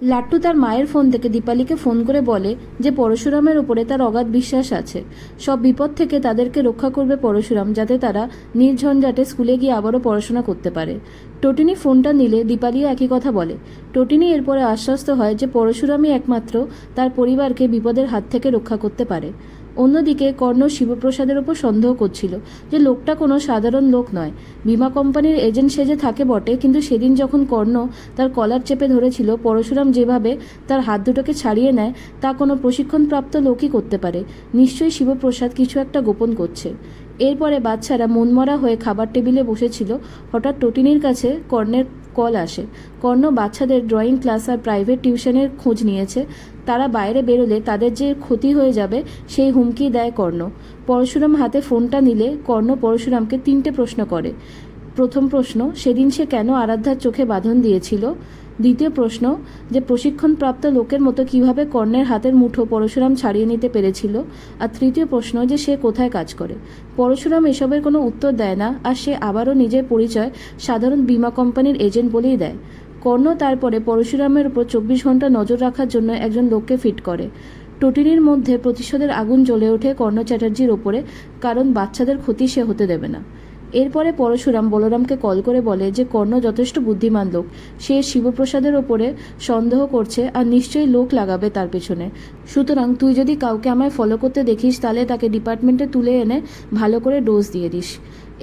লাট্টু তার মায়ের ফোন থেকে দীপালিকে ফোন করে বলে যে পরশুরামের ওপরে তার অগাধ বিশ্বাস আছে। সব বিপদ থেকে তাদেরকে রক্ষা করবে পরশুরাম, যাতে তারা নির্ঝঞ্ঝাটে স্কুলে গিয়ে আবারও পড়াশোনা করতে পারে। টটিনি ফোনটা নিলে দীপালিও একই কথা বলে। টটিনি এরপরে আশ্বস্ত হয় যে পরশুরামই একমাত্র তার পরিবারকে বিপদের হাত থেকে রক্ষা করতে পারে। অন্যদিকে কর্ণ শিবপ্রসাদের ওপর সন্দেহ করছিল যে লোকটা কোনো সাধারণ লোক নয়। বীমা কোম্পানির এজেন্ট সেজে থাকে বটে, কিন্তু সেদিন যখন কর্ণ তার কলার চেপে ধরেছিল, পরশুরাম যেভাবে তার হাত দুটোকে ছাড়িয়ে নেয় তা কোনো প্রশিক্ষণপ্রাপ্ত লোকই করতে পারে। নিশ্চয়ই শিবপ্রসাদ কিছু একটা গোপন করছে। এরপরে বাচ্চারা মনমরা হয়ে খাবার টেবিলে বসেছিল। হঠাৎ টটিনির কাছে কর্ণের কল আসে। কর্ণ বাচ্চাদের ড্রয়িং ক্লাস আর প্রাইভেট টিউশনের খোঁজ নিয়েছে। তারা বাইরে বেরোলে তাদের যে ক্ষতি হয়ে যাবে সেই হুমকি দেয় কর্ণ। পরশুরাম হাতে ফোনটা নিলে কর্ণ পরশুরামকে 3টে প্রশ্ন করে। প্রথম প্রশ্ন, সেদিন সে কেন আরাধ্যার চোখে বাঁধন দিয়েছিল। দ্বিতীয় প্রশ্ন, যে প্রশিক্ষণপ্রাপ্ত লোকের মতো কিভাবে কর্ণের হাতের মুঠো পরশুরাম ছাড়িয়ে নিতে পেরেছিল। আর তৃতীয় প্রশ্ন, যে সে কোথায় কাজ করে। পরশুরাম এসবের কোনো উত্তর দেয় না, আর সে আবারও নিজের পরিচয় সাধারণ বীমা কোম্পানির এজেন্ট বলেই দেয়। কর্ণ তারপরে পরশুরামের উপর 24 ঘন্টা নজর রাখার জন্য একজন লোককে ফিট করে। টটিনির মধ্যে প্রতিশোধের আগুন জ্বলে ওঠে কর্ণ চ্যাটার্জির ওপরে, কারণ বাচ্চাদের ক্ষতি সে হতে দেবে না। এরপরে পরশুরাম বলরামকে কল করে বলে যে কর্ণ যথেষ্ট বুদ্ধিমান লোক, সে শিবপ্রসাদের ওপরে সন্দেহ করছে আর নিশ্চয়ই লোক লাগাবে তার পেছনে। সুতরাং তুই যদি কাউকে আমায় ফলো করতে দেখিস তাহলে তাকে ডিপার্টমেন্টে তুলে এনে ভালো করে ডোজ দিয়ে দিস।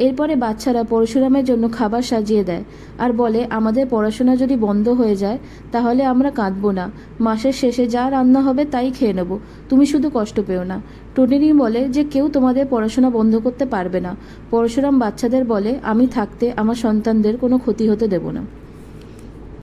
এরপরে বাচ্চারা পরশুরামের জন্য খাবার সাজিয়ে দেয় আর বলে, আমাদের পড়াশোনা যদি বন্ধ হয়ে যায় তাহলে আমরা কাঁদবো না, মাসের শেষে যা রান্না হবে তাই খেয়ে নেব, তুমি শুধু কষ্ট পেও না। টটিনি বলে যে কেউ তোমাদের পড়াশোনা বন্ধ করতে পারবে না। পরশুরাম বাচ্চাদের বলে, আমি থাকতে আমার সন্তানদের কোনো ক্ষতি হতে দেব না।